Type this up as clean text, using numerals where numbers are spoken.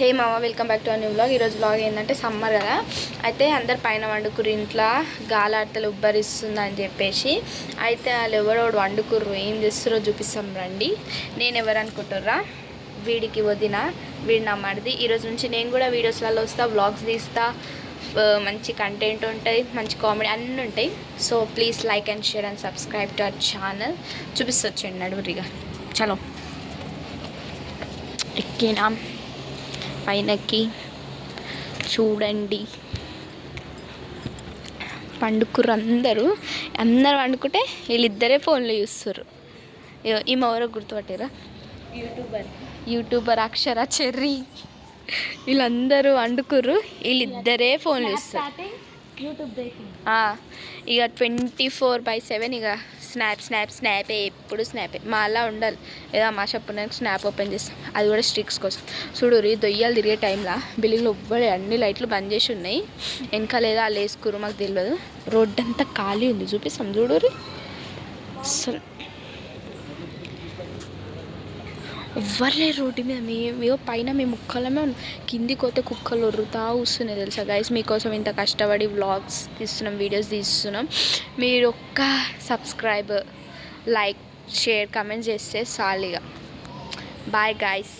హే మామ, welcome back to new vlog. ఈరోజు vlog ఏంటంటే సమ్మర్ కదా, అయితే అందరు పైన వండుకుర్రు, ఇంట్లో గాలాడతలు ఉబ్బరిస్తుందని చెప్పేసి. అయితే వాళ్ళు ఎవరోడు వండుకుర్రు, ఏం చేస్తారో చూపిస్తాం రండి. నేను ఎవరు అనుకుంటుర్రా, వీడికి వదిన, వీడి నా మరిది. ఈరోజు నుంచి నేను కూడా వీడియోస్లలో వస్తా, వ్లాగ్స్ తీస్తా, మంచి కంటెంట్ ఉంటాయి, మంచి కామెడీ అన్నీ ఉంటాయి. So please like and share and subscribe to our channel. చూపిస్తొచ్చండి నడువురిగా. చలో ఎక్కినా పైనకి, చూడండి పండుకుర్రు అందరూ పండుకుంటే వీళ్ళిద్దరే ఫోన్లో చూస్తుర్రు. ఈమె ఎవరో గుర్తుపట్టారా, యూట్యూబర్ అక్షర, చెర్రీ, వీళ్ళందరూ వండుకుర్రు, వీళ్ళిద్దరే ఫోన్లు చూస్తారు. ఇక 24/7 ఇక స్నాపే, ఎప్పుడు స్నాపే. మా అలా ఉండాలి, ఏదో మా చెప్పడానికి స్నాప్ ఓపెన్ చేస్తాం, అది కూడా స్ట్రిక్స్ కోసం. చూడురి, దొయ్యాలు తిరిగే టైంలో బిల్డింగ్లో ఎవ్వరు, అన్ని లైట్లు బంద్ చేసి ఉన్నాయి. వెనకాల ఏదో వాళ్ళు వేసుకురు, మాకు తెలియదు. రోడ్డు అంతా ఖాళీ ఉంది, చూపిస్తాం చూడురి. అసలు ఎవ్వరు లేరు రోడ్డు మీద. మేము పైన మేము ముక్కలమే కిందికి పోతే కుక్కలు ఒర్రుతా వస్తున్నాయి తెలుసా గైస్. మీకోసం ఇంత కష్టపడి వ్లాగ్స్ తీస్తున్నాం, వీడియోస్ తీస్తున్నాం. మీరు ఒక్క సబ్స్క్రైబ్, లైక్, షేర్, కమెంట్ చేస్తే చాలుగా. Bye guys.